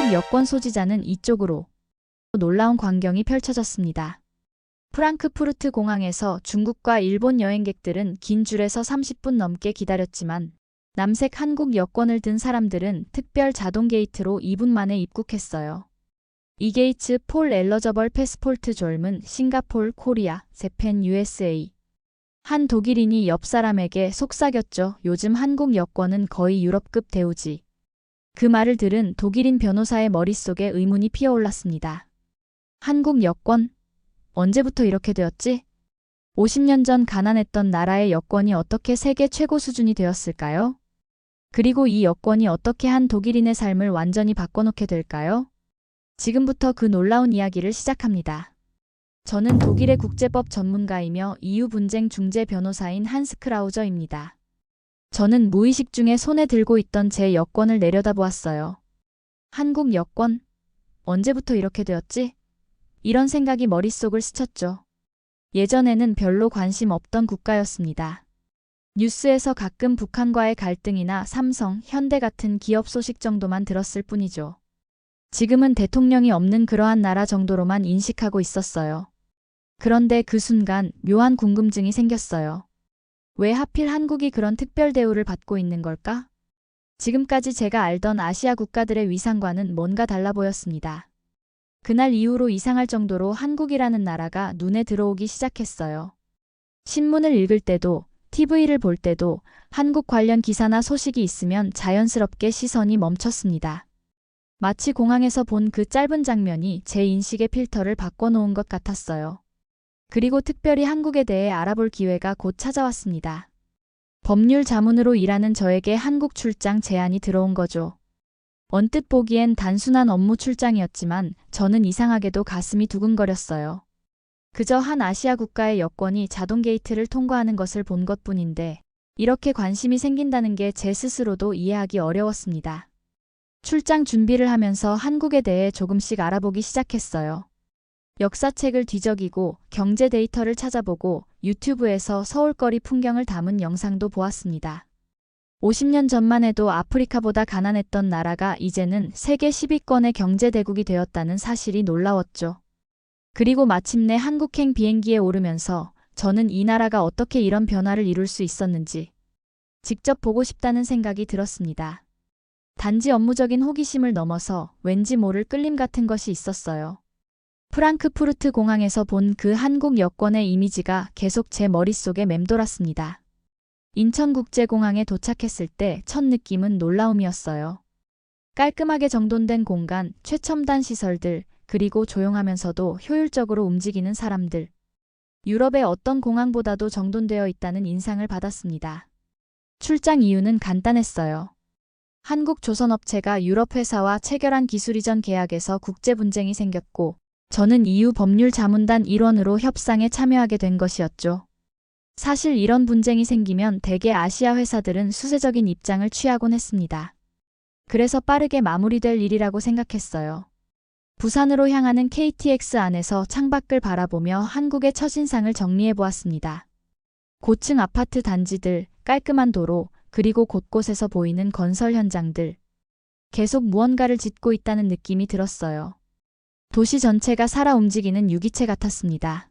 한국 여권 소지자는 이쪽으로. 놀라운 광경이 펼쳐졌습니다. 프랑크푸르트 공항에서 중국과 일본 여행객들은 긴 줄에서 30분 넘게 기다렸지만 남색 한국 여권을 든 사람들은 특별 자동 게이트로 2분 만에 입국했어요. 이 게이츠 폴 엘러저벌 패스포르트 졸문 싱가폴 코리아 재팬 USA. 한 독일인이 옆 사람에게 속삭였죠. 요즘 한국 여권은 거의 유럽급 대우지. 그 말을 들은 독일인 변호사의 머릿속에 의문이 피어올랐습니다. 한국 여권? 언제부터 이렇게 되었지? 50년 전 가난했던 나라의 여권이 어떻게 세계 최고 수준이 되었을까요? 그리고 이 여권이 어떻게 한 독일인의 삶을 완전히 바꿔놓게 될까요? 지금부터 그 놀라운 이야기를 시작합니다. 저는 독일의 국제법 전문가이며 EU 분쟁 중재 변호사인 한스 크라우저입니다. 저는 무의식 중에 손에 들고 있던 제 여권을 내려다보았어요. 한국 여권? 언제부터 이렇게 되었지? 이런 생각이 머릿속을 스쳤죠. 예전에는 별로 관심 없던 국가였습니다. 뉴스에서 가끔 북한과의 갈등이나 삼성, 현대 같은 기업 소식 정도만 들었을 뿐이죠. 지금은 대통령이 없는 그러한 나라 정도로만 인식하고 있었어요. 그런데 그 순간 묘한 궁금증이 생겼어요. 왜 하필 한국이 그런 특별 대우를 받고 있는 걸까? 지금까지 제가 알던 아시아 국가들의 위상과는 뭔가 달라 보였습니다. 그날 이후로 이상할 정도로 한국이라는 나라가 눈에 들어오기 시작했어요. 신문을 읽을 때도, TV를 볼 때도 한국 관련 기사나 소식이 있으면 자연스럽게 시선이 멈췄습니다. 마치 공항에서 본 그 짧은 장면이 제 인식의 필터를 바꿔놓은 것 같았어요. 그리고 특별히 한국에 대해 알아볼 기회가 곧 찾아왔습니다. 법률 자문으로 일하는 저에게 한국 출장 제안이 들어온 거죠. 언뜻 보기엔 단순한 업무 출장이었지만 저는 이상하게도 가슴이 두근거렸어요. 그저 한 아시아 국가의 여권이 자동 게이트를 통과하는 것을 본 것뿐인데 이렇게 관심이 생긴다는 게 제 스스로도 이해하기 어려웠습니다. 출장 준비를 하면서 한국에 대해 조금씩 알아보기 시작했어요. 역사책을 뒤적이고 경제 데이터를 찾아보고 유튜브에서 서울거리 풍경을 담은 영상도 보았습니다. 50년 전만 해도 아프리카보다 가난했던 나라가 이제는 세계 10위권의 경제대국이 되었다는 사실이 놀라웠죠. 그리고 마침내 한국행 비행기에 오르면서 저는 이 나라가 어떻게 이런 변화를 이룰 수 있었는지 직접 보고 싶다는 생각이 들었습니다. 단지 업무적인 호기심을 넘어서 왠지 모를 끌림 같은 것이 있었어요. 프랑크푸르트 공항에서 본 그 한국 여권의 이미지가 계속 제 머릿속에 맴돌았습니다. 인천국제공항에 도착했을 때 첫 느낌은 놀라움이었어요. 깔끔하게 정돈된 공간, 최첨단 시설들, 그리고 조용하면서도 효율적으로 움직이는 사람들. 유럽의 어떤 공항보다도 정돈되어 있다는 인상을 받았습니다. 출장 이유는 간단했어요. 한국 조선업체가 유럽 회사와 체결한 기술 이전 계약에서 국제 분쟁이 생겼고 저는 EU 법률 자문단 일원으로 협상에 참여하게 된 것이었죠. 사실 이런 분쟁이 생기면 대개 아시아 회사들은 수세적인 입장을 취하곤 했습니다. 그래서 빠르게 마무리될 일이라고 생각했어요. 부산으로 향하는 KTX 안에서 창밖을 바라보며 한국의 첫인상을 정리해보았습니다. 고층 아파트 단지들, 깔끔한 도로, 그리고 곳곳에서 보이는 건설 현장들. 계속 무언가를 짓고 있다는 느낌이 들었어요. 도시 전체가 살아 움직이는 유기체 같았습니다.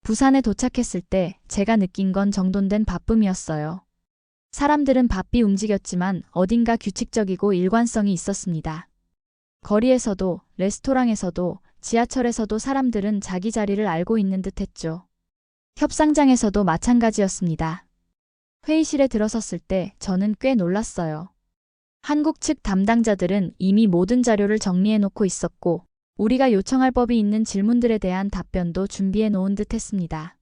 부산에 도착했을 때 제가 느낀 건 정돈된 바쁨이었어요. 사람들은 바삐 움직였지만 어딘가 규칙적이고 일관성이 있었습니다. 거리에서도, 레스토랑에서도, 지하철에서도 사람들은 자기 자리를 알고 있는 듯 했죠. 협상장에서도 마찬가지였습니다. 회의실에 들어섰을 때 저는 꽤 놀랐어요. 한국 측 담당자들은 이미 모든 자료를 정리해놓고 있었고 우리가 요청할 법이 있는 질문들에 대한 답변도 준비해 놓은 듯 했습니다.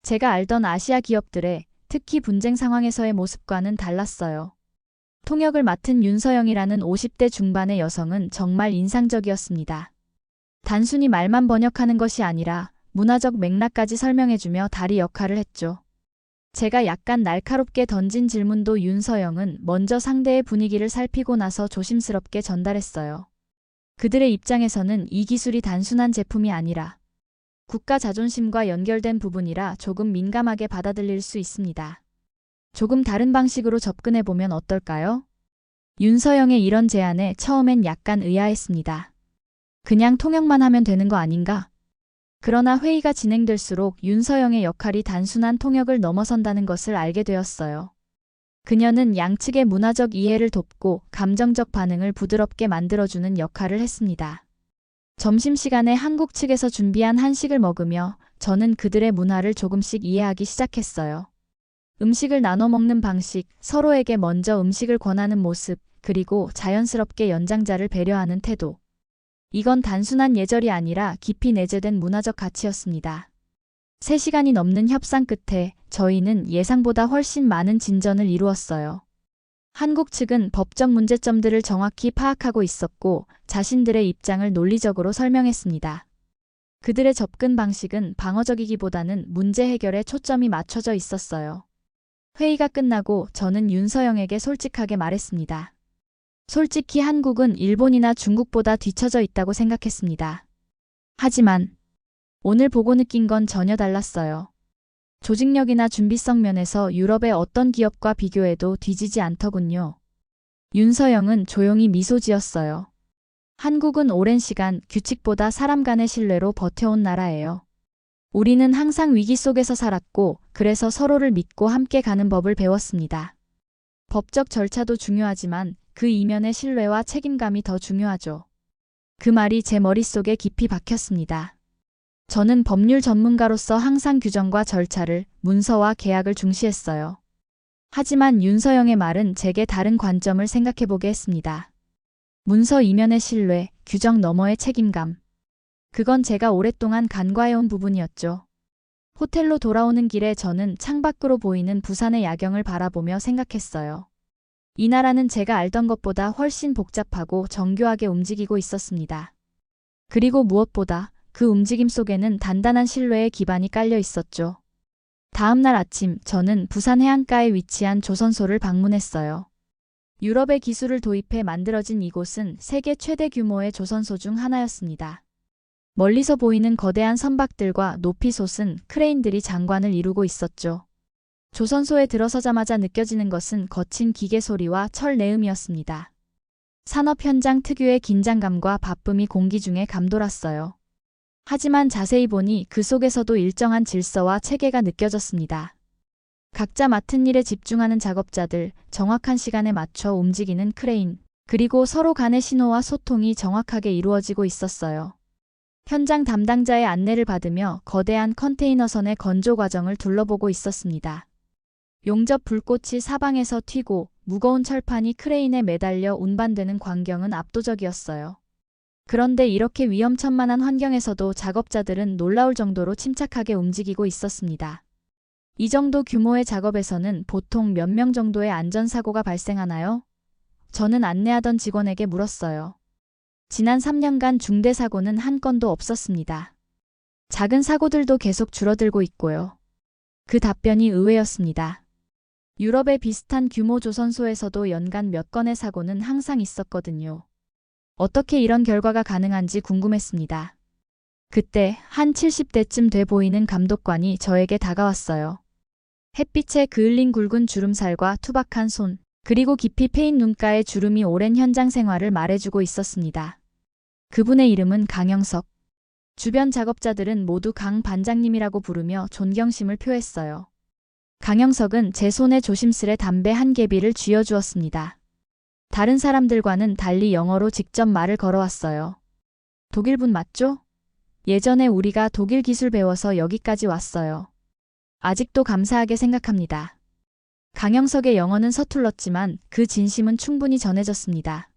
제가 알던 아시아 기업들의 특히 분쟁 상황에서의 모습과는 달랐어요. 통역을 맡은 윤서영이라는 50대 중반의 여성은 정말 인상적이었습니다. 단순히 말만 번역하는 것이 아니라 문화적 맥락까지 설명해주며 다리 역할을 했죠. 제가 약간 날카롭게 던진 질문도 윤서영은 먼저 상대의 분위기를 살피고 나서 조심스럽게 전달했어요. 그들의 입장에서는 이 기술이 단순한 제품이 아니라 국가 자존심과 연결된 부분이라 조금 민감하게 받아들일 수 있습니다. 조금 다른 방식으로 접근해보면 어떨까요? 윤서영의 이런 제안에 처음엔 약간 의아했습니다. 그냥 통역만 하면 되는 거 아닌가? 그러나 회의가 진행될수록 윤서영의 역할이 단순한 통역을 넘어선다는 것을 알게 되었어요. 그녀는 양측의 문화적 이해를 돕고 감정적 반응을 부드럽게 만들어주는 역할을 했습니다. 점심시간에 한국 측에서 준비한 한식을 먹으며 저는 그들의 문화를 조금씩 이해하기 시작했어요. 음식을 나눠 먹는 방식, 서로에게 먼저 음식을 권하는 모습, 그리고 자연스럽게 연장자를 배려하는 태도. 이건 단순한 예절이 아니라 깊이 내재된 문화적 가치였습니다. 3시간이 넘는 협상 끝에 저희는 예상보다 훨씬 많은 진전을 이루었어요. 한국 측은 법적 문제점들을 정확히 파악하고 있었고 자신들의 입장을 논리적으로 설명했습니다. 그들의 접근 방식은 방어적이기보다는 문제 해결에 초점이 맞춰져 있었어요. 회의가 끝나고 저는 윤서영에게 솔직하게 말했습니다. 솔직히 한국은 일본이나 중국보다 뒤처져 있다고 생각했습니다. 하지만 오늘 보고 느낀 건 전혀 달랐어요. 조직력이나 준비성 면에서 유럽의 어떤 기업과 비교해도 뒤지지 않더군요. 윤서영은 조용히 미소 지었어요. 한국은 오랜 시간 규칙보다 사람 간의 신뢰로 버텨온 나라예요. 우리는 항상 위기 속에서 살았고 그래서 서로를 믿고 함께 가는 법을 배웠습니다. 법적 절차도 중요하지만 그 이면의 신뢰와 책임감이 더 중요하죠. 그 말이 제 머릿속에 깊이 박혔습니다. 저는 법률 전문가로서 항상 규정과 절차를, 문서와 계약을 중시했어요. 하지만 윤서영의 말은 제게 다른 관점을 생각해보게 했습니다. 문서 이면의 신뢰, 규정 너머의 책임감. 그건 제가 오랫동안 간과해온 부분이었죠. 호텔로 돌아오는 길에 저는 창밖으로 보이는 부산의 야경을 바라보며 생각했어요. 이 나라는 제가 알던 것보다 훨씬 복잡하고 정교하게 움직이고 있었습니다. 그리고 무엇보다 그 움직임 속에는 단단한 신뢰의 기반이 깔려 있었죠. 다음 날 아침 저는 부산 해안가에 위치한 조선소를 방문했어요. 유럽의 기술을 도입해 만들어진 이곳은 세계 최대 규모의 조선소 중 하나였습니다. 멀리서 보이는 거대한 선박들과 높이 솟은 크레인들이 장관을 이루고 있었죠. 조선소에 들어서자마자 느껴지는 것은 거친 기계 소리와 철 내음이었습니다. 산업 현장 특유의 긴장감과 바쁨이 공기 중에 감돌았어요. 하지만 자세히 보니 그 속에서도 일정한 질서와 체계가 느껴졌습니다. 각자 맡은 일에 집중하는 작업자들, 정확한 시간에 맞춰 움직이는 크레인, 그리고 서로 간의 신호와 소통이 정확하게 이루어지고 있었어요. 현장 담당자의 안내를 받으며 거대한 컨테이너선의 건조 과정을 둘러보고 있었습니다. 용접 불꽃이 사방에서 튀고 무거운 철판이 크레인에 매달려 운반되는 광경은 압도적이었어요. 그런데 이렇게 위험천만한 환경에서도 작업자들은 놀라울 정도로 침착하게 움직이고 있었습니다. 이 정도 규모의 작업에서는 보통 몇 명 정도의 안전사고가 발생하나요? 저는 안내하던 직원에게 물었어요. 지난 3년간 중대사고는 한 건도 없었습니다. 작은 사고들도 계속 줄어들고 있고요. 그 답변이 의외였습니다. 유럽의 비슷한 규모 조선소에서도 연간 몇 건의 사고는 항상 있었거든요. 어떻게 이런 결과가 가능한지 궁금했습니다. 그때 한 70대쯤 돼 보이는 감독관이 저에게 다가왔어요. 햇빛에 그을린 굵은 주름살과 투박한 손, 그리고 깊이 패인 눈가의 주름이 오랜 현장 생활을 말해주고 있었습니다. 그분의 이름은 강영석. 주변 작업자들은 모두 강 반장님이라고 부르며 존경심을 표했어요. 강영석은 제 손에 조심스레 담배 한 개비를 쥐어주었습니다. 다른 사람들과는 달리 영어로 직접 말을 걸어왔어요. 독일분 맞죠? 예전에 우리가 독일 기술 배워서 여기까지 왔어요. 아직도 감사하게 생각합니다. 강영석의 영어는 서툴렀지만 그 진심은 충분히 전해졌습니다.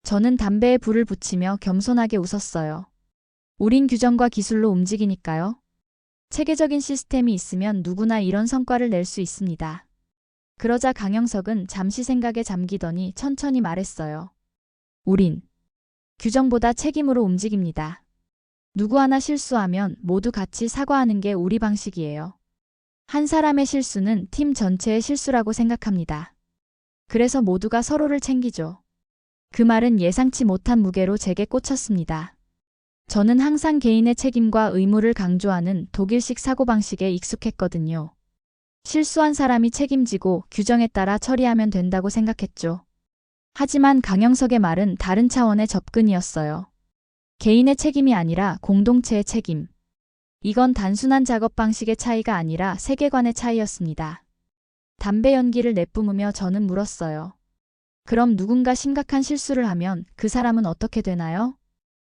저는 담배에 불을 붙이며 겸손하게 웃었어요. 우린 규정과 기술로 움직이니까요. 체계적인 시스템이 있으면 누구나 이런 성과를 낼 수 있습니다. 그러자 강영석은 잠시 생각에 잠기더니 천천히 말했어요. 우린 규정보다 책임으로 움직입니다. 누구 하나 실수하면 모두 같이 사과하는 게 우리 방식이에요. 한 사람의 실수는 팀 전체의 실수라고 생각합니다. 그래서 모두가 서로를 챙기죠. 그 말은 예상치 못한 무게로 제게 꽂혔습니다. 저는 항상 개인의 책임과 의무를 강조하는 독일식 사고방식에 익숙했거든요. 실수한 사람이 책임지고 규정에 따라 처리하면 된다고 생각했죠. 하지만 강영석의 말은 다른 차원의 접근이었어요. 개인의 책임이 아니라 공동체의 책임. 이건 단순한 작업 방식의 차이가 아니라 세계관의 차이였습니다. 담배 연기를 내뿜으며 저는 물었어요. 그럼 누군가 심각한 실수를 하면 그 사람은 어떻게 되나요?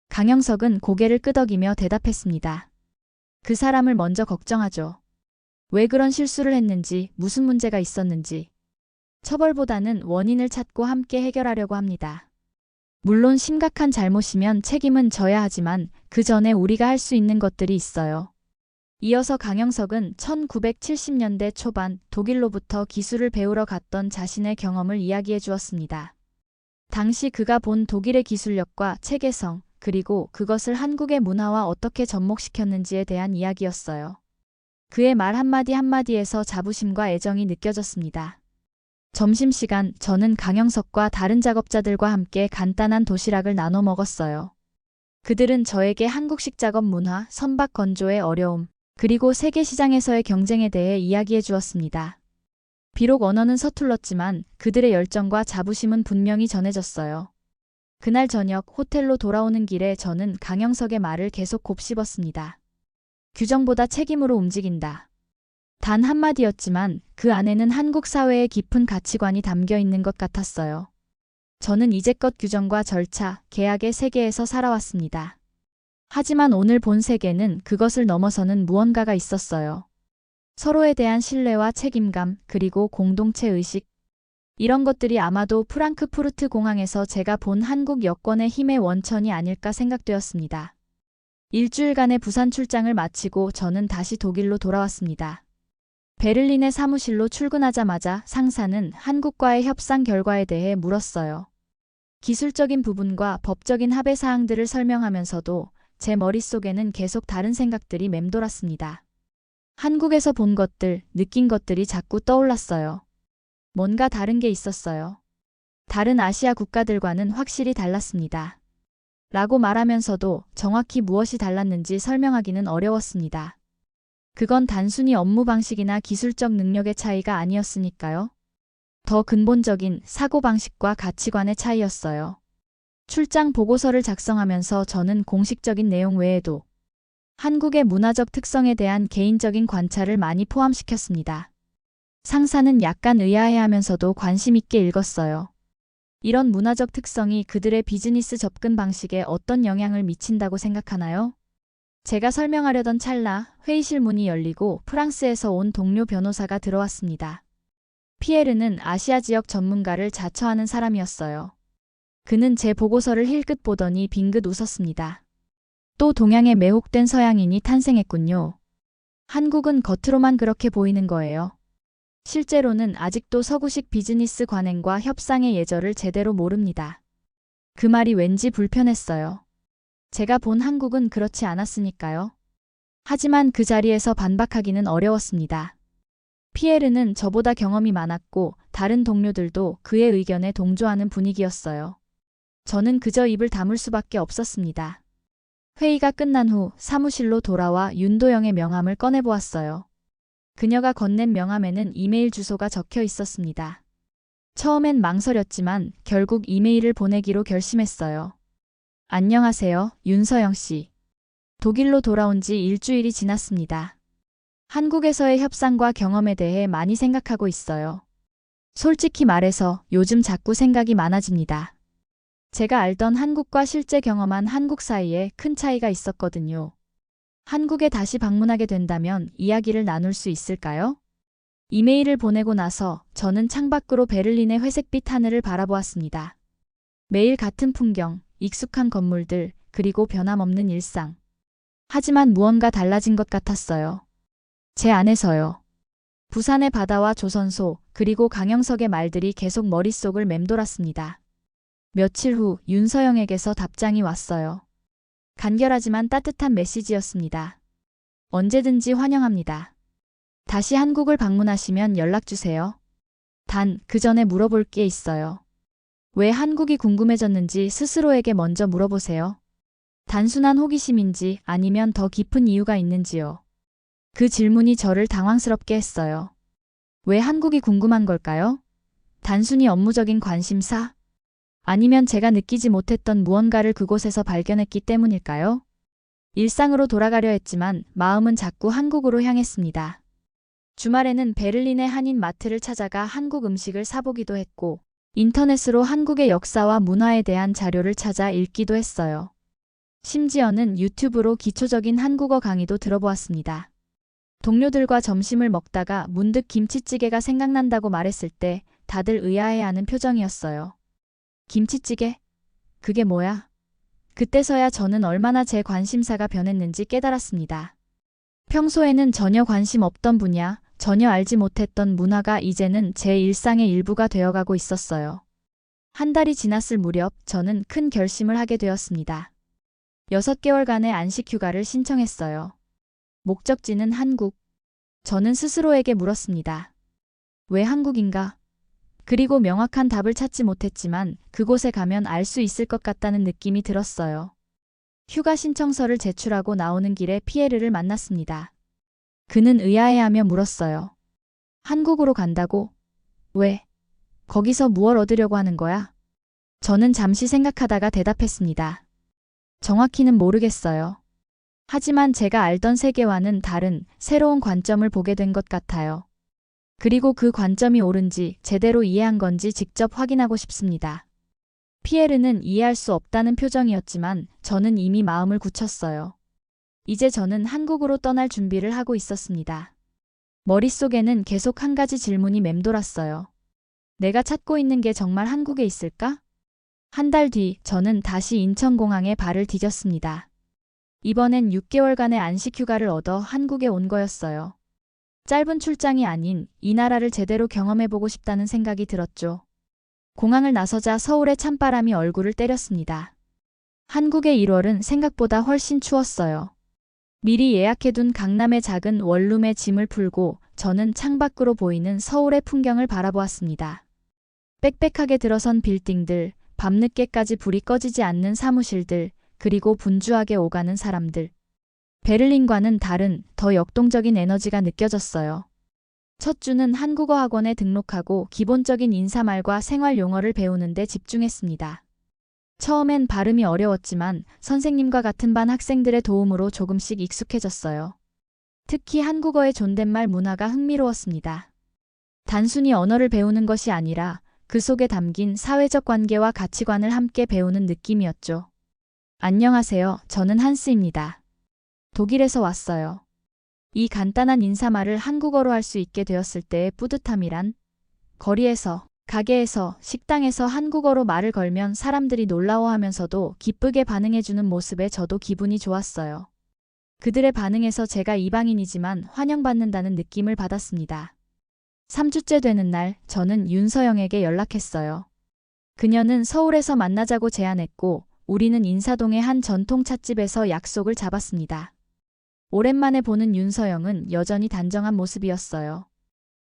강영석은 고개를 끄덕이며 대답했습니다. 그 사람을 먼저 걱정하죠. 왜 그런 실수를 했는지, 무슨 문제가 있었는지. 처벌보다는 원인을 찾고 함께 해결하려고 합니다. 물론 심각한 잘못이면 책임은 져야 하지만 그 전에 우리가 할 수 있는 것들이 있어요. 이어서 강영석은 1970년대 초반 독일로부터 기술을 배우러 갔던 자신의 경험을 이야기해 주었습니다. 당시 그가 본 독일의 기술력과 체계성, 그리고 그것을 한국의 문화와 어떻게 접목시켰는지에 대한 이야기였어요. 그의 말 한마디 한마디에서 자부심과 애정이 느껴졌습니다. 점심시간 저는 강영석과 다른 작업자들과 함께 간단한 도시락을 나눠 먹었어요. 그들은 저에게 한국식 작업 문화, 선박 건조의 어려움, 그리고 세계 시장에서의 경쟁에 대해 이야기해 주었습니다. 비록 언어는 서툴렀지만 그들의 열정과 자부심은 분명히 전해졌어요. 그날 저녁 호텔로 돌아오는 길에 저는 강영석의 말을 계속 곱씹었습니다. 규정보다 책임으로 움직인다. 단 한마디였지만 그 안에는 한국 사회의 깊은 가치관이 담겨 있는 것 같았어요. 저는 이제껏 규정과 절차, 계약의 세계에서 살아왔습니다. 하지만 오늘 본 세계는 그것을 넘어서는 무언가가 있었어요. 서로에 대한 신뢰와 책임감, 그리고 공동체 의식. 이런 것들이 아마도 프랑크푸르트 공항에서 제가 본 한국 여권의 힘의 원천이 아닐까 생각되었습니다. 일주일간의 부산 출장을 마치고 저는 다시 독일로 돌아왔습니다. 베를린의 사무실로 출근하자마자 상사는 한국과의 협상 결과에 대해 물었어요. 기술적인 부분과 법적인 합의 사항들을 설명하면서도 제 머릿속에는 계속 다른 생각들이 맴돌았습니다. 한국에서 본 것들, 느낀 것들이 자꾸 떠올랐어요. 뭔가 다른 게 있었어요. 다른 아시아 국가들과는 확실히 달랐습니다. 라고 말하면서도 정확히 무엇이 달랐는지 설명하기는 어려웠습니다. 그건 단순히 업무 방식이나 기술적 능력의 차이가 아니었으니까요. 더 근본적인 사고방식과 가치관의 차이였어요. 출장 보고서를 작성하면서 저는 공식적인 내용 외에도 한국의 문화적 특성에 대한 개인적인 관찰을 많이 포함시켰습니다. 상사는 약간 의아해하면서도 관심 있게 읽었어요. 이런 문화적 특성이 그들의 비즈니스 접근 방식에 어떤 영향을 미친다고 생각하나요? 제가 설명하려던 찰나 회의실 문이 열리고 프랑스에서 온 동료 변호사가 들어왔습니다. 피에르는 아시아 지역 전문가를 자처하는 사람이었어요. 그는 제 보고서를 힐끗 보더니 빙긋 웃었습니다. 또 동양에 매혹된 서양인이 탄생했군요. 한국은 겉으로만 그렇게 보이는 거예요. 실제로는 아직도 서구식 비즈니스 관행과 협상의 예절을 제대로 모릅니다. 그 말이 왠지 불편했어요. 제가 본 한국은 그렇지 않았으니까요. 하지만 그 자리에서 반박하기는 어려웠습니다. 피에르는 저보다 경험이 많았고 다른 동료들도 그의 의견에 동조하는 분위기였어요. 저는 그저 입을 다물 수밖에 없었습니다. 회의가 끝난 후 사무실로 돌아와 윤도영의 명함을 꺼내보았어요. 그녀가 건넨 명함에는 이메일 주소가 적혀 있었습니다. 처음엔 망설였지만 결국 이메일을 보내기로 결심했어요. 안녕하세요, 윤서영 씨. 독일로 돌아온 지 일주일이 지났습니다. 한국에서의 협상과 경험에 대해 많이 생각하고 있어요. 솔직히 말해서 요즘 자꾸 생각이 많아집니다. 제가 알던 한국과 실제 경험한 한국 사이에 큰 차이가 있었거든요. 한국에 다시 방문하게 된다면 이야기를 나눌 수 있을까요? 이메일을 보내고 나서 저는 창밖으로 베를린의 회색빛 하늘을 바라보았습니다. 매일 같은 풍경, 익숙한 건물들, 그리고 변함없는 일상. 하지만 무언가 달라진 것 같았어요. 제 안에서요. 부산의 바다와 조선소, 그리고 강영석의 말들이 계속 머릿속을 맴돌았습니다. 며칠 후 윤서영에게서 답장이 왔어요. 간결하지만 따뜻한 메시지였습니다. 언제든지 환영합니다. 다시 한국을 방문하시면 연락주세요. 단, 그 전에 물어볼 게 있어요. 왜 한국이 궁금해졌는지 스스로에게 먼저 물어보세요. 단순한 호기심인지 아니면 더 깊은 이유가 있는지요. 그 질문이 저를 당황스럽게 했어요. 왜 한국이 궁금한 걸까요? 단순히 업무적인 관심사? 아니면 제가 느끼지 못했던 무언가를 그곳에서 발견했기 때문일까요? 일상으로 돌아가려 했지만 마음은 자꾸 한국으로 향했습니다. 주말에는 베를린의 한인 마트를 찾아가 한국 음식을 사보기도 했고, 인터넷으로 한국의 역사와 문화에 대한 자료를 찾아 읽기도 했어요. 심지어는 유튜브로 기초적인 한국어 강의도 들어보았습니다. 동료들과 점심을 먹다가 문득 김치찌개가 생각난다고 말했을 때 다들 의아해하는 표정이었어요. 김치찌개? 그게 뭐야? 그때서야 저는 얼마나 제 관심사가 변했는지 깨달았습니다. 평소에는 전혀 관심 없던 분야, 전혀 알지 못했던 문화가 이제는 제 일상의 일부가 되어가고 있었어요. 한 달이 지났을 무렵 저는 큰 결심을 하게 되었습니다. 6개월간의 안식 휴가를 신청했어요. 목적지는 한국. 저는 스스로에게 물었습니다. 왜 한국인가? 그리고 명확한 답을 찾지 못했지만 그곳에 가면 알 수 있을 것 같다는 느낌이 들었어요. 휴가 신청서를 제출하고 나오는 길에 피에르를 만났습니다. 그는 의아해하며 물었어요. 한국으로 간다고? 왜? 거기서 무얼 얻으려고 하는 거야? 저는 잠시 생각하다가 대답했습니다. 정확히는 모르겠어요. 하지만 제가 알던 세계와는 다른 새로운 관점을 보게 된 것 같아요. 그리고 그 관점이 옳은지 제대로 이해한 건지 직접 확인하고 싶습니다. 피에르는 이해할 수 없다는 표정이었지만 저는 이미 마음을 굳혔어요. 이제 저는 한국으로 떠날 준비를 하고 있었습니다. 머릿속에는 계속 한 가지 질문이 맴돌았어요. 내가 찾고 있는 게 정말 한국에 있을까? 한 달 뒤 저는 다시 인천공항에 발을 디뎠습니다. 이번엔 6개월간의 안식 휴가를 얻어 한국에 온 거였어요. 짧은 출장이 아닌 이 나라를 제대로 경험해보고 싶다는 생각이 들었죠. 공항을 나서자 서울의 찬바람이 얼굴을 때렸습니다. 한국의 1월은 생각보다 훨씬 추웠어요. 미리 예약해둔 강남의 작은 원룸에 짐을 풀고 저는 창밖으로 보이는 서울의 풍경을 바라보았습니다. 빽빽하게 들어선 빌딩들, 밤늦게까지 불이 꺼지지 않는 사무실들, 그리고 분주하게 오가는 사람들. 베를린과는 다른 더 역동적인 에너지가 느껴졌어요. 첫 주는 한국어 학원에 등록하고 기본적인 인사말과 생활 용어를 배우는 데 집중했습니다. 처음엔 발음이 어려웠지만 선생님과 같은 반 학생들의 도움으로 조금씩 익숙해졌어요. 특히 한국어의 존댓말 문화가 흥미로웠습니다. 단순히 언어를 배우는 것이 아니라 그 속에 담긴 사회적 관계와 가치관을 함께 배우는 느낌이었죠. 안녕하세요. 저는 한스입니다. 독일에서 왔어요. 이 간단한 인사말을 한국어로 할 수 있게 되었을 때의 뿌듯함이란? 거리에서, 가게에서, 식당에서 한국어로 말을 걸면 사람들이 놀라워하면서도 기쁘게 반응해주는 모습에 저도 기분이 좋았어요. 그들의 반응에서 제가 이방인이지만 환영받는다는 느낌을 받았습니다. 3주째 되는 날 저는 윤서영에게 연락했어요. 그녀는 서울에서 만나자고 제안했고 우리는 인사동의 한 전통 찻집에서 약속을 잡았습니다. 오랜만에 보는 윤서영은 여전히 단정한 모습이었어요.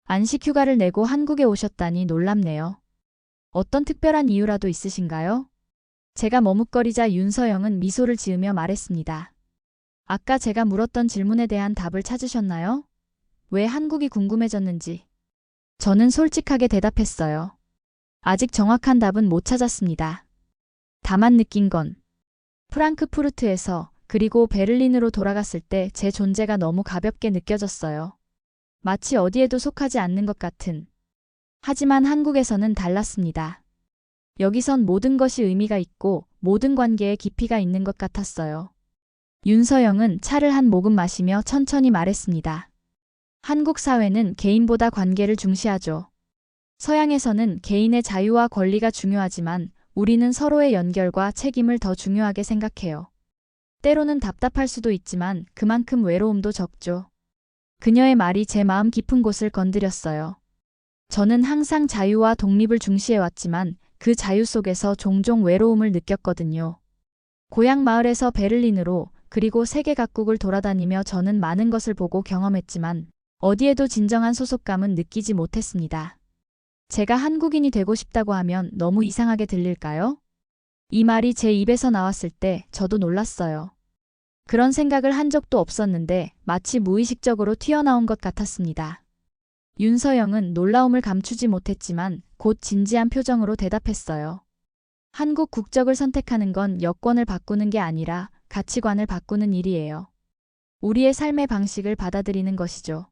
안식 휴가를 내고 한국에 오셨다니 놀랍네요. 어떤 특별한 이유라도 있으신가요? 제가 머뭇거리자 윤서영은 미소를 지으며 말했습니다. 아까 제가 물었던 질문에 대한 답을 찾으셨나요? 왜 한국이 궁금해졌는지. 저는 솔직하게 대답했어요. 아직 정확한 답은 못 찾았습니다. 다만 느낀 건 프랑크푸르트에서 그리고 베를린으로 돌아갔을 때 제 존재가 너무 가볍게 느껴졌어요. 마치 어디에도 속하지 않는 것 같은. 하지만 한국에서는 달랐습니다. 여기선 모든 것이 의미가 있고 모든 관계에 깊이가 있는 것 같았어요. 윤서영은 차를 한 모금 마시며 천천히 말했습니다. 한국 사회는 개인보다 관계를 중시하죠. 서양에서는 개인의 자유와 권리가 중요하지만 우리는 서로의 연결과 책임을 더 중요하게 생각해요. 때로는 답답할 수도 있지만 그만큼 외로움도 적죠. 그녀의 말이 제 마음 깊은 곳을 건드렸어요. 저는 항상 자유와 독립을 중시해왔지만 그 자유 속에서 종종 외로움을 느꼈거든요. 고향 마을에서 베를린으로 그리고 세계 각국을 돌아다니며 저는 많은 것을 보고 경험했지만 어디에도 진정한 소속감은 느끼지 못했습니다. 제가 한국인이 되고 싶다고 하면 너무 이상하게 들릴까요? 이 말이 제 입에서 나왔을 때 저도 놀랐어요. 그런 생각을 한 적도 없었는데 마치 무의식적으로 튀어나온 것 같았습니다. 윤서영은 놀라움을 감추지 못했지만 곧 진지한 표정으로 대답했어요. 한국 국적을 선택하는 건 여권을 바꾸는 게 아니라 가치관을 바꾸는 일이에요. 우리의 삶의 방식을 받아들이는 것이죠.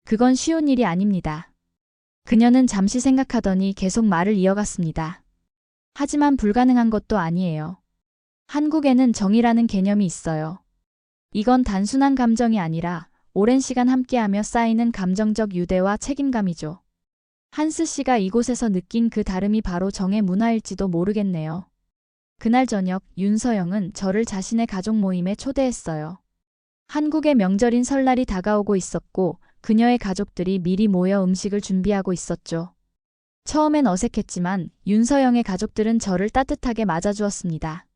그건 쉬운 일이 아닙니다. 그녀는 잠시 생각하더니 계속 말을 이어갔습니다. 하지만 불가능한 것도 아니에요. 한국에는 정이라는 개념이 있어요. 이건 단순한 감정이 아니라 오랜 시간 함께하며 쌓이는 감정적 유대와 책임감이죠. 한스 씨가 이곳에서 느낀 그 다름이 바로 정의 문화일지도 모르겠네요. 그날 저녁 윤서영은 저를 자신의 가족 모임에 초대했어요. 한국의 명절인 설날이 다가오고 있었고 그녀의 가족들이 미리 모여 음식을 준비하고 있었죠. 처음엔 어색했지만 윤서영의 가족들은 저를 따뜻하게 맞아주었습니다.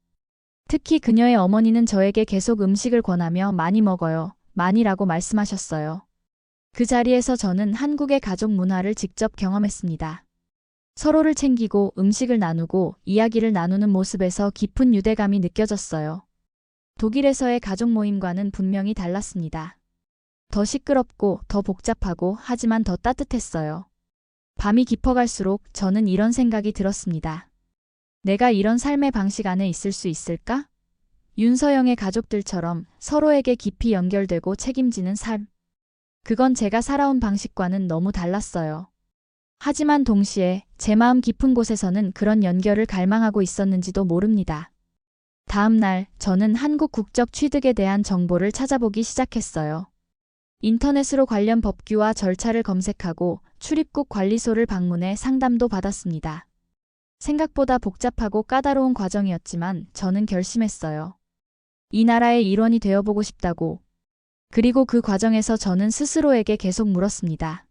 특히 그녀의 어머니는 저에게 계속 음식을 권하며 많이 먹어요. 많이라고 말씀하셨어요. 그 자리에서 저는 한국의 가족 문화를 직접 경험했습니다. 서로를 챙기고 음식을 나누고 이야기를 나누는 모습에서 깊은 유대감이 느껴졌어요. 독일에서의 가족 모임과는 분명히 달랐습니다. 더 시끄럽고 더 복잡하고 하지만 더 따뜻했어요. 밤이 깊어갈수록 저는 이런 생각이 들었습니다. 내가 이런 삶의 방식 안에 있을 수 있을까? 윤서영의 가족들처럼 서로에게 깊이 연결되고 책임지는 삶. 그건 제가 살아온 방식과는 너무 달랐어요. 하지만 동시에 제 마음 깊은 곳에서는 그런 연결을 갈망하고 있었는지도 모릅니다. 다음 날 저는 한국 국적 취득에 대한 정보를 찾아보기 시작했어요. 인터넷으로 관련 법규와 절차를 검색하고 출입국 관리소를 방문해 상담도 받았습니다. 생각보다 복잡하고 까다로운 과정이었지만 저는 결심했어요. 이 나라의 일원이 되어보고 싶다고. 그리고 그 과정에서 저는 스스로에게 계속 물었습니다.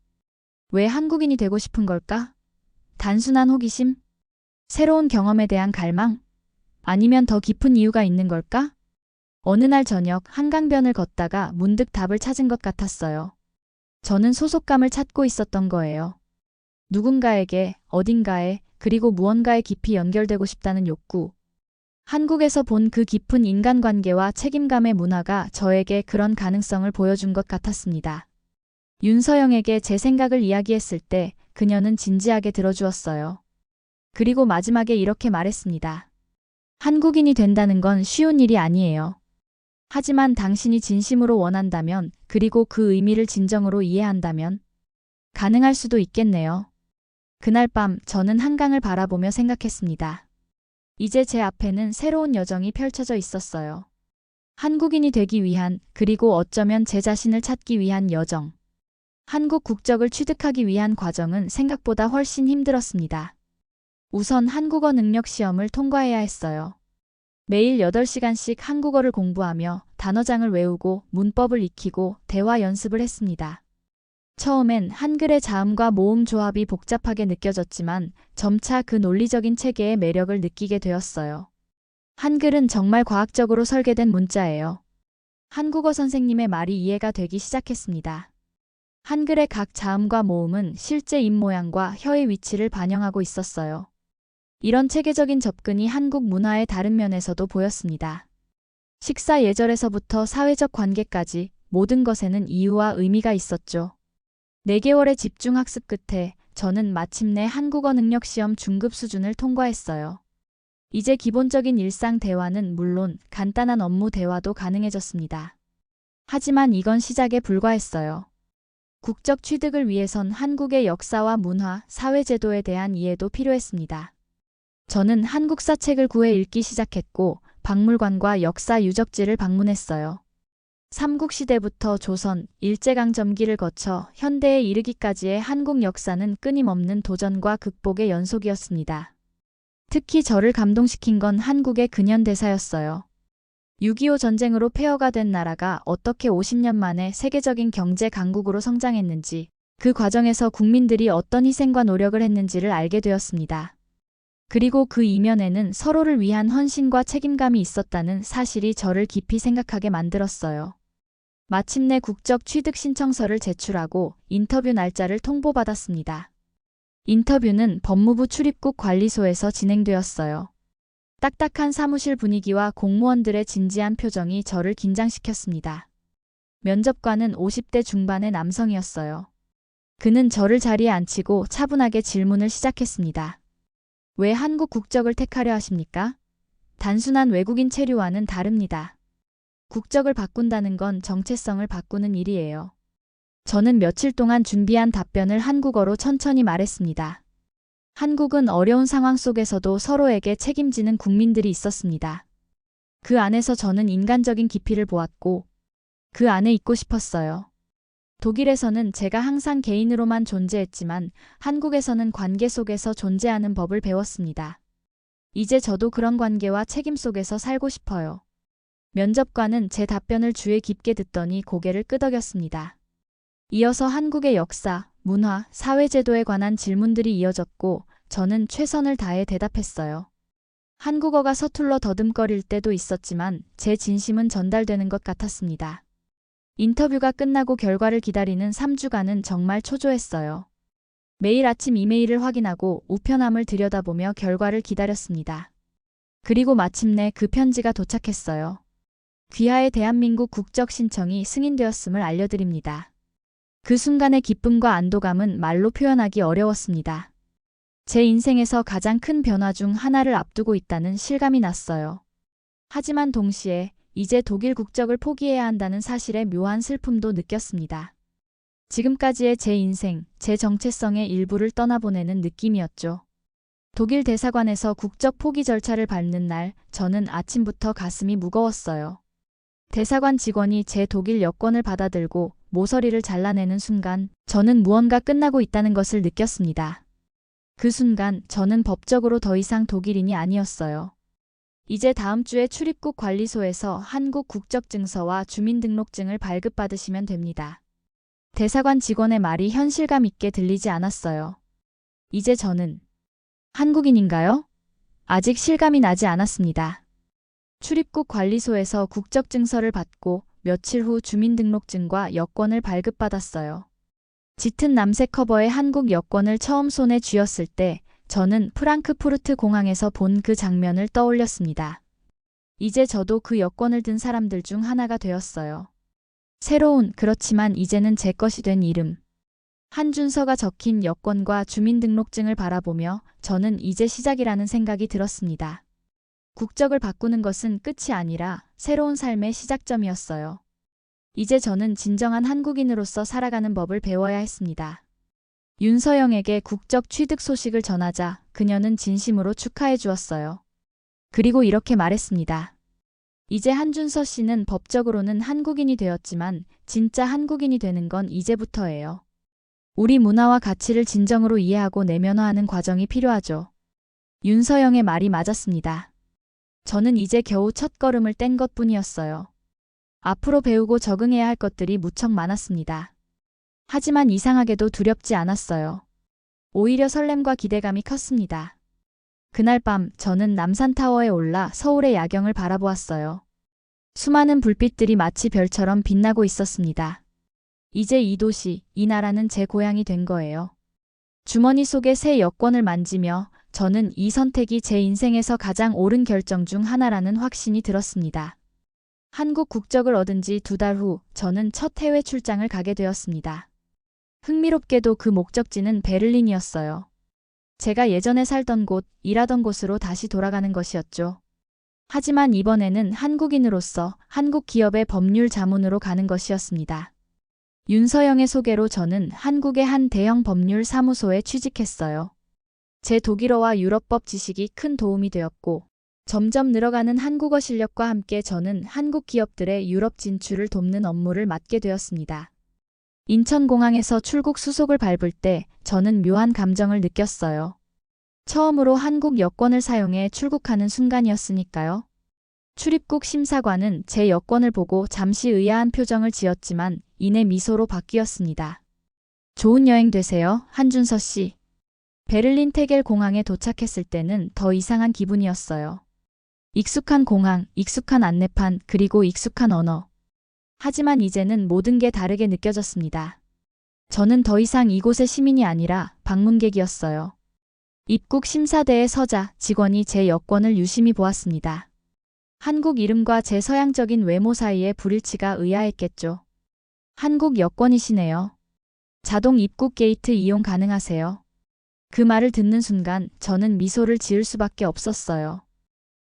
왜 한국인이 되고 싶은 걸까? 단순한 호기심? 새로운 경험에 대한 갈망? 아니면 더 깊은 이유가 있는 걸까? 어느 날 저녁 한강변을 걷다가 문득 답을 찾은 것 같았어요. 저는 소속감을 찾고 있었던 거예요. 누군가에게, 어딘가에, 그리고 무언가에 깊이 연결되고 싶다는 욕구. 한국에서 본 그 깊은 인간관계와 책임감의 문화가 저에게 그런 가능성을 보여준 것 같았습니다. 윤서영에게 제 생각을 이야기했을 때 그녀는 진지하게 들어주었어요. 그리고 마지막에 이렇게 말했습니다. 한국인이 된다는 건 쉬운 일이 아니에요. 하지만 당신이 진심으로 원한다면, 그리고 그 의미를 진정으로 이해한다면 가능할 수도 있겠네요. 그날 밤 저는 한강을 바라보며 생각했습니다. 이제 제 앞에는 새로운 여정이 펼쳐져 있었어요. 한국인이 되기 위한, 그리고 어쩌면 제 자신을 찾기 위한 여정. 한국 국적을 취득하기 위한 과정은 생각보다 훨씬 힘들었습니다. 우선 한국어 능력 시험을 통과해야 했어요. 매일 8시간씩 한국어를 공부하며 단어장을 외우고 문법을 익히고 대화 연습을 했습니다. 처음엔 한글의 자음과 모음 조합이 복잡하게 느껴졌지만 점차 그 논리적인 체계의 매력을 느끼게 되었어요. 한글은 정말 과학적으로 설계된 문자예요. 한국어 선생님의 말이 이해가 되기 시작했습니다. 한글의 각 자음과 모음은 실제 입 모양과 혀의 위치를 반영하고 있었어요. 이런 체계적인 접근이 한국 문화의 다른 면에서도 보였습니다. 식사 예절에서부터 사회적 관계까지 모든 것에는 이유와 의미가 있었죠. 4개월의 집중 학습 끝에 저는 마침내 한국어 능력 시험 중급 수준을 통과했어요. 이제 기본적인 일상 대화는 물론 간단한 업무 대화도 가능해졌습니다. 하지만 이건 시작에 불과했어요. 국적 취득을 위해선 한국의 역사와 문화, 사회제도에 대한 이해도 필요했습니다. 저는 한국사 책을 구해 읽기 시작했고 박물관과 역사 유적지를 방문했어요. 삼국시대부터 조선, 일제강점기를 거쳐 현대에 이르기까지의 한국 역사는 끊임없는 도전과 극복의 연속이었습니다. 특히 저를 감동시킨 건 한국의 근현대사였어요. 6.25 전쟁으로 폐허가 된 나라가 어떻게 50년 만에 세계적인 경제 강국으로 성장했는지, 그 과정에서 국민들이 어떤 희생과 노력을 했는지를 알게 되었습니다. 그리고 그 이면에는 서로를 위한 헌신과 책임감이 있었다는 사실이 저를 깊이 생각하게 만들었어요. 마침내 국적 취득 신청서를 제출하고 인터뷰 날짜를 통보받았습니다. 인터뷰는 법무부 출입국 관리소에서 진행되었어요. 딱딱한 사무실 분위기와 공무원들의 진지한 표정이 저를 긴장시켰습니다. 면접관은 50대 중반의 남성이었어요. 그는 저를 자리에 앉히고 차분하게 질문을 시작했습니다. 왜 한국 국적을 택하려 하십니까? 단순한 외국인 체류와는 다릅니다. 국적을 바꾼다는 건 정체성을 바꾸는 일이에요. 저는 며칠 동안 준비한 답변을 한국어로 천천히 말했습니다. 한국은 어려운 상황 속에서도 서로에게 책임지는 국민들이 있었습니다. 그 안에서 저는 인간적인 깊이를 보았고 그 안에 있고 싶었어요. 독일에서는 제가 항상 개인으로만 존재했지만 한국에서는 관계 속에서 존재하는 법을 배웠습니다. 이제 저도 그런 관계와 책임 속에서 살고 싶어요. 면접관은 제 답변을 주의 깊게 듣더니 고개를 끄덕였습니다. 이어서 한국의 역사, 문화, 사회제도에 관한 질문들이 이어졌고 저는 최선을 다해 대답했어요. 한국어가 서툴러 더듬거릴 때도 있었지만 제 진심은 전달되는 것 같았습니다. 인터뷰가 끝나고 결과를 기다리는 3주간은 정말 초조했어요. 매일 아침 이메일을 확인하고 우편함을 들여다보며 결과를 기다렸습니다. 그리고 마침내 그 편지가 도착했어요. 귀하의 대한민국 국적 신청이 승인되었음을 알려드립니다. 그 순간의 기쁨과 안도감은 말로 표현하기 어려웠습니다. 제 인생에서 가장 큰 변화 중 하나를 앞두고 있다는 실감이 났어요. 하지만 동시에 이제 독일 국적을 포기해야 한다는 사실의 묘한 슬픔도 느꼈습니다. 지금까지의 제 인생, 제 정체성의 일부를 떠나보내는 느낌이었죠. 독일 대사관에서 국적 포기 절차를 밟는 날, 저는 아침부터 가슴이 무거웠어요. 대사관 직원이 제 독일 여권을 받아들고 모서리를 잘라내는 순간, 저는 무언가 끝나고 있다는 것을 느꼈습니다. 그 순간 저는 법적으로 더 이상 독일인이 아니었어요. 이제 다음 주에 출입국 관리소에서 한국 국적증서와 주민등록증을 발급받으시면 됩니다. 대사관 직원의 말이 현실감 있게 들리지 않았어요. 이제 저는 한국인인가요? 아직 실감이 나지 않았습니다. 출입국 관리소에서 국적증서를 받고 며칠 후 주민등록증과 여권을 발급받았어요. 짙은 남색 커버의 한국 여권을 처음 손에 쥐었을 때 저는 프랑크푸르트 공항에서 본 그 장면을 떠올렸습니다. 이제 저도 그 여권을 든 사람들 중 하나가 되었어요. 새로운, 그렇지만 이제는 제 것이 된 이름. 한준서가 적힌 여권과 주민등록증을 바라보며 저는 이제 시작이라는 생각이 들었습니다. 국적을 바꾸는 것은 끝이 아니라 새로운 삶의 시작점이었어요. 이제 저는 진정한 한국인으로서 살아가는 법을 배워야 했습니다. 윤서영에게 국적 취득 소식을 전하자 그녀는 진심으로 축하해 주었어요. 그리고 이렇게 말했습니다. 이제 한준서 씨는 법적으로는 한국인이 되었지만 진짜 한국인이 되는 건 이제부터예요. 우리 문화와 가치를 진정으로 이해하고 내면화하는 과정이 필요하죠. 윤서영의 말이 맞았습니다. 저는 이제 겨우 첫걸음을 뗀 것뿐이었어요. 앞으로 배우고 적응해야 할 것들이 무척 많았습니다. 하지만 이상하게도 두렵지 않았어요. 오히려 설렘과 기대감이 컸습니다. 그날 밤 저는 남산타워에 올라 서울의 야경을 바라보았어요. 수많은 불빛들이 마치 별처럼 빛나고 있었습니다. 이제 이 도시, 이 나라는 제 고향이 된 거예요. 주머니 속의 새 여권을 만지며 저는 이 선택이 제 인생에서 가장 옳은 결정 중 하나라는 확신이 들었습니다. 한국 국적을 얻은 지 2달 후 저는 첫 해외 출장을 가게 되었습니다. 흥미롭게도 그 목적지는 베를린이었어요. 제가 예전에 살던 곳, 일하던 곳으로 다시 돌아가는 것이었죠. 하지만 이번에는 한국인으로서 한국 기업의 법률 자문으로 가는 것이었습니다. 윤서영의 소개로 저는 한국의 한 대형 법률 사무소에 취직했어요. 제 독일어와 유럽법 지식이 큰 도움이 되었고 점점 늘어가는 한국어 실력과 함께 저는 한국 기업들의 유럽 진출을 돕는 업무를 맡게 되었습니다. 인천공항에서 출국 수속을 밟을 때 저는 묘한 감정을 느꼈어요. 처음으로 한국 여권을 사용해 출국하는 순간이었으니까요. 출입국 심사관은 제 여권을 보고 잠시 의아한 표정을 지었지만 이내 미소로 바뀌었습니다. 좋은 여행 되세요, 한준서 씨. 베를린 테겔 공항에 도착했을 때는 더 이상한 기분이었어요. 익숙한 공항, 익숙한 안내판, 그리고 익숙한 언어. 하지만 이제는 모든 게 다르게 느껴졌습니다. 저는 더 이상 이곳의 시민이 아니라 방문객이었어요. 입국 심사대에 서자 직원이 제 여권을 유심히 보았습니다. 한국 이름과 제 서양적인 외모 사이의 불일치가 의아했겠죠. 한국 여권이시네요. 자동 입국 게이트 이용 가능하세요. 그 말을 듣는 순간 저는 미소를 지을 수밖에 없었어요.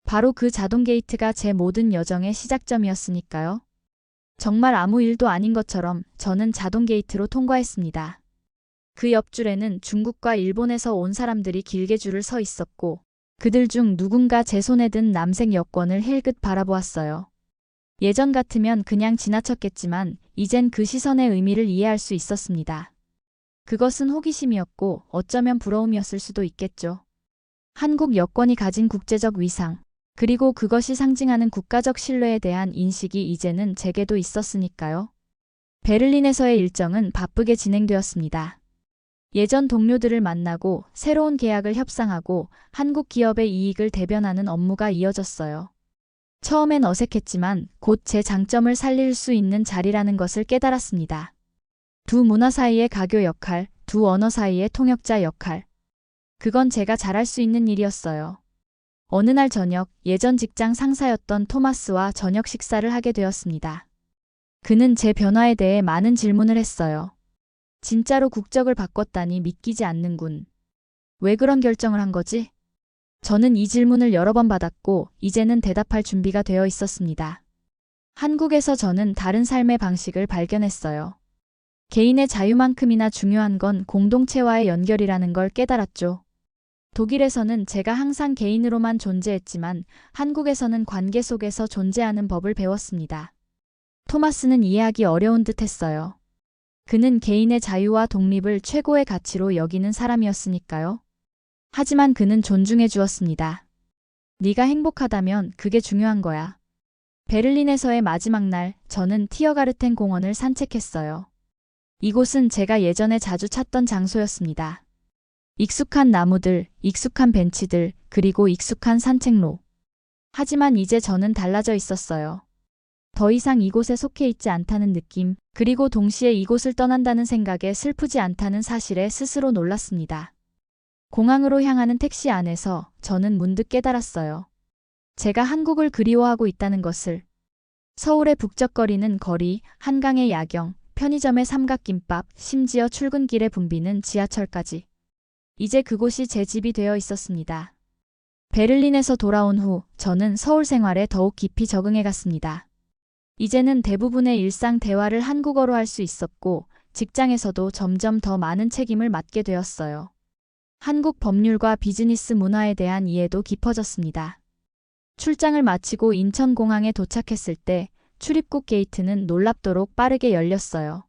바로 그 자동 게이트가 제 모든 여정의 시작점이었으니까요. 정말 아무 일도 아닌 것처럼 저는 자동 게이트로 통과했습니다. 그 옆줄에는 중국과 일본에서 온 사람들이 길게 줄을 서 있었고 그들 중 누군가 제 손에 든 남색 여권을 힐끗 바라보았어요. 예전 같으면 그냥 지나쳤겠지만 이젠 그 시선의 의미를 이해할 수 있었습니다. 그것은 호기심이었고 어쩌면 부러움이었을 수도 있겠죠. 한국 여권이 가진 국제적 위상, 그리고 그것이 상징하는 국가적 신뢰에 대한 인식이 이제는 제게도 있었으니까요. 베를린에서의 일정은 바쁘게 진행되었습니다. 예전 동료들을 만나고 새로운 계약을 협상하고 한국 기업의 이익을 대변하는 업무가 이어졌어요. 처음엔 어색했지만 곧 제 장점을 살릴 수 있는 자리라는 것을 깨달았습니다. 두 문화 사이의 가교 역할, 두 언어 사이의 통역자 역할. 그건 제가 잘할 수 있는 일이었어요. 어느 날 저녁, 예전 직장 상사였던 토마스와 저녁 식사를 하게 되었습니다. 그는 제 변화에 대해 많은 질문을 했어요. 진짜로 국적을 바꿨다니 믿기지 않는군. 왜 그런 결정을 한 거지? 저는 이 질문을 여러 번 받았고 이제는 대답할 준비가 되어 있었습니다. 한국에서 저는 다른 삶의 방식을 발견했어요. 개인의 자유만큼이나 중요한 건 공동체와의 연결이라는 걸 깨달았죠. 독일에서는 제가 항상 개인으로만 존재했지만 한국에서는 관계 속에서 존재하는 법을 배웠습니다. 토마스는 이해하기 어려운 듯 했어요. 그는 개인의 자유와 독립을 최고의 가치로 여기는 사람이었으니까요. 하지만 그는 존중해 주었습니다. 네가 행복하다면 그게 중요한 거야. 베를린에서의 마지막 날, 저는 티어가르텐 공원을 산책했어요. 이곳은 제가 예전에 자주 찾던 장소였습니다. 익숙한 나무들, 익숙한 벤치들, 그리고 익숙한 산책로. 하지만 이제 저는 달라져 있었어요. 더 이상 이곳에 속해 있지 않다는 느낌, 그리고 동시에 이곳을 떠난다는 생각에 슬프지 않다는 사실에 스스로 놀랐습니다. 공항으로 향하는 택시 안에서 저는 문득 깨달았어요. 제가 한국을 그리워하고 있다는 것을. 서울의 북적거리는 거리, 한강의 야경, 편의점의 삼각김밥, 심지어 출근길에 붐비는 지하철까지. 이제 그곳이 제 집이 되어 있었습니다. 베를린에서 돌아온 후 저는 서울 생활에 더욱 깊이 적응해 갔습니다. 이제는 대부분의 일상 대화를 한국어로 할 수 있었고 직장에서도 점점 더 많은 책임을 맡게 되었어요. 한국 법률과 비즈니스 문화에 대한 이해도 깊어졌습니다. 출장을 마치고 인천공항에 도착했을 때 출입국 게이트는 놀랍도록 빠르게 열렸어요.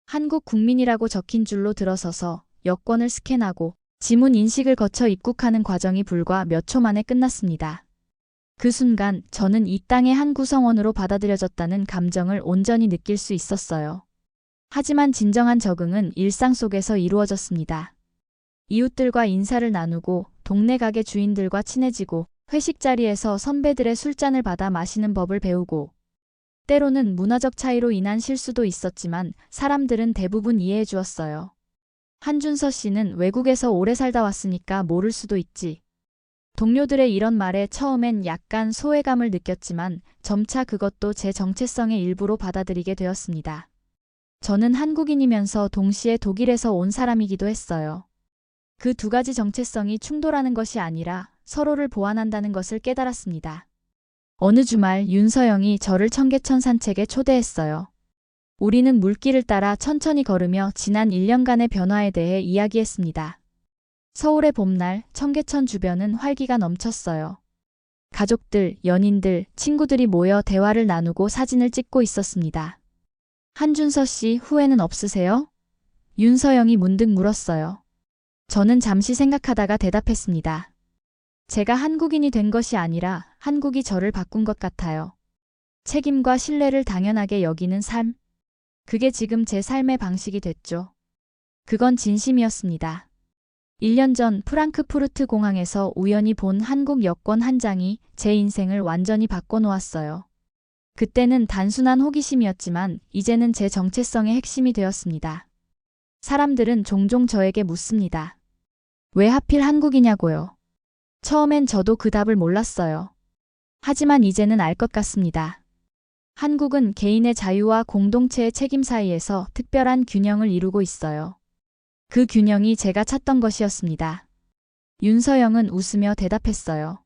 한국 국민이라고 적힌 줄로 들어서서 여권을 스캔하고 지문 인식을 거쳐 입국하는 과정이 불과 몇 초 만에 끝났습니다. 그 순간 저는 이 땅의 한 구성원으로 받아들여졌다는 감정을 온전히 느낄 수 있었어요. 하지만 진정한 적응은 일상 속에서 이루어졌습니다. 이웃들과 인사를 나누고 동네 가게 주인들과 친해지고 회식 자리에서 선배들의 술잔을 받아 마시는 법을 배우고 때로는 문화적 차이로 인한 실수도 있었지만 사람들은 대부분 이해해 주었어요. 한준서 씨는 외국에서 오래 살다 왔으니까 모를 수도 있지. 동료들의 이런 말에 처음엔 약간 소외감을 느꼈지만 점차 그것도 제 정체성의 일부로 받아들이게 되었습니다. 저는 한국인이면서 동시에 독일에서 온 사람이기도 했어요. 그 두 가지 정체성이 충돌하는 것이 아니라 서로를 보완한다는 것을 깨달았습니다. 어느 주말 윤서영이 저를 청계천 산책에 초대했어요. 우리는 물길을 따라 천천히 걸으며 지난 1년간의 변화에 대해 이야기했습니다. 서울의 봄날 청계천 주변은 활기가 넘쳤어요. 가족들, 연인들, 친구들이 모여 대화를 나누고 사진을 찍고 있었습니다. 한준서 씨 후회는 없으세요? 윤서영이 문득 물었어요. 저는 잠시 생각하다가 대답했습니다. 제가 한국인이 된 것이 아니라 한국이 저를 바꾼 것 같아요. 책임과 신뢰를 당연하게 여기는 삶. 그게 지금 제 삶의 방식이 됐죠. 그건 진심이었습니다. 1년 전 프랑크푸르트 공항에서 우연히 본 한국 여권 한 장이 제 인생을 완전히 바꿔놓았어요. 그때는 단순한 호기심이었지만 이제는 제 정체성의 핵심이 되었습니다. 사람들은 종종 저에게 묻습니다. 왜 하필 한국이냐고요. 처음엔 저도 그 답을 몰랐어요. 하지만 이제는 알 것 같습니다. 한국은 개인의 자유와 공동체의 책임 사이에서 특별한 균형을 이루고 있어요. 그 균형이 제가 찾던 것이었습니다. 윤서영은 웃으며 대답했어요.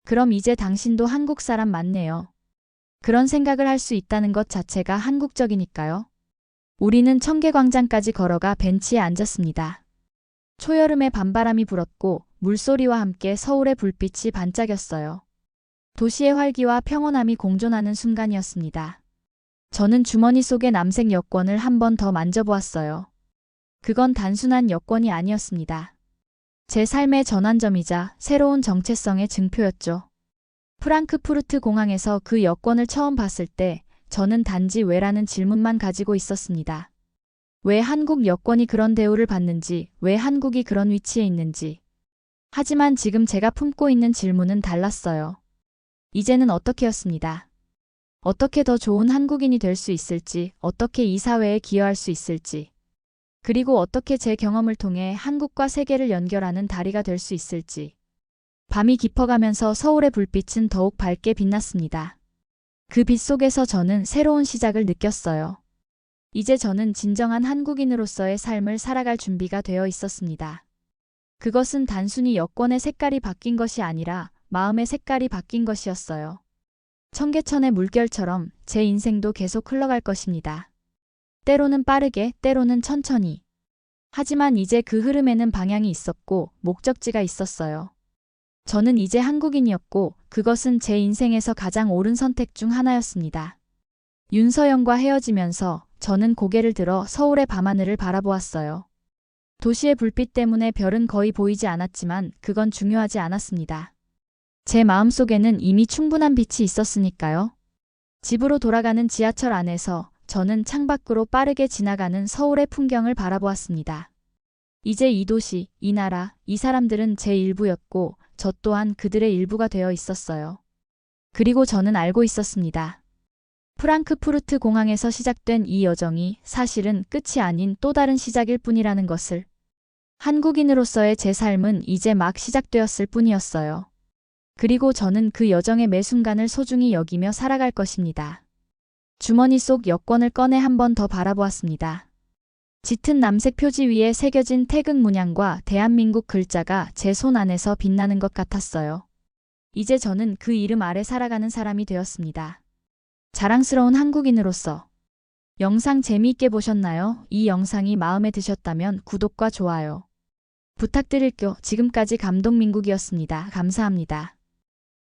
그럼 이제 당신도 한국 사람 맞네요. 그런 생각을 할 수 있다는 것 자체가 한국적이니까요. 우리는 청계광장까지 걸어가 벤치에 앉았습니다. 초여름에 밤바람이 불었고 물소리와 함께 서울의 불빛이 반짝였어요. 도시의 활기와 평온함이 공존하는 순간이었습니다. 저는 주머니 속의 남색 여권을 한 번 더 만져보았어요. 그건 단순한 여권이 아니었습니다. 제 삶의 전환점이자 새로운 정체성의 증표였죠. 프랑크푸르트 공항에서 그 여권을 처음 봤을 때 저는 단지 왜라는 질문만 가지고 있었습니다. 왜 한국 여권이 그런 대우를 받는지, 왜 한국이 그런 위치에 있는지. 하지만 지금 제가 품고 있는 질문은 달랐어요. 이제는 어떻게였습니다. 어떻게 더 좋은 한국인이 될 수 있을지, 어떻게 이 사회에 기여할 수 있을지, 그리고 어떻게 제 경험을 통해 한국과 세계를 연결하는 다리가 될 수 있을지. 밤이 깊어가면서 서울의 불빛은 더욱 밝게 빛났습니다. 그 빛 속에서 저는 새로운 시작을 느꼈어요. 이제 저는 진정한 한국인으로서의 삶을 살아갈 준비가 되어 있었습니다. 그것은 단순히 여권의 색깔이 바뀐 것이 아니라 마음의 색깔이 바뀐 것이었어요. 청계천의 물결처럼 제 인생도 계속 흘러갈 것입니다. 때로는 빠르게, 때로는 천천히. 하지만 이제 그 흐름에는 방향이 있었고 목적지가 있었어요. 저는 이제 한국인이었고 그것은 제 인생에서 가장 옳은 선택 중 하나였습니다. 윤서영과 헤어지면서 저는 고개를 들어 서울의 밤하늘을 바라보았어요. 도시의 불빛 때문에 별은 거의 보이지 않았지만 그건 중요하지 않았습니다. 제 마음속에는 이미 충분한 빛이 있었으니까요. 집으로 돌아가는 지하철 안에서 저는 창밖으로 빠르게 지나가는 서울의 풍경을 바라보았습니다. 이제 이 도시, 이 나라, 이 사람들은 제 일부였고 저 또한 그들의 일부가 되어 있었어요. 그리고 저는 알고 있었습니다. 프랑크푸르트 공항에서 시작된 이 여정이 사실은 끝이 아닌 또 다른 시작일 뿐이라는 것을. 한국인으로서의 제 삶은 이제 막 시작되었을 뿐이었어요. 그리고 저는 그 여정의 매 순간을 소중히 여기며 살아갈 것입니다. 주머니 속 여권을 꺼내 한 번 더 바라보았습니다. 짙은 남색 표지 위에 새겨진 태극 문양과 대한민국 글자가 제 손 안에서 빛나는 것 같았어요. 이제 저는 그 이름 아래 살아가는 사람이 되었습니다. 자랑스러운 한국인으로서. 영상 재미있게 보셨나요? 이 영상이 마음에 드셨다면 구독과 좋아요 부탁드릴게요. 지금까지 감동민국이었습니다. 감사합니다.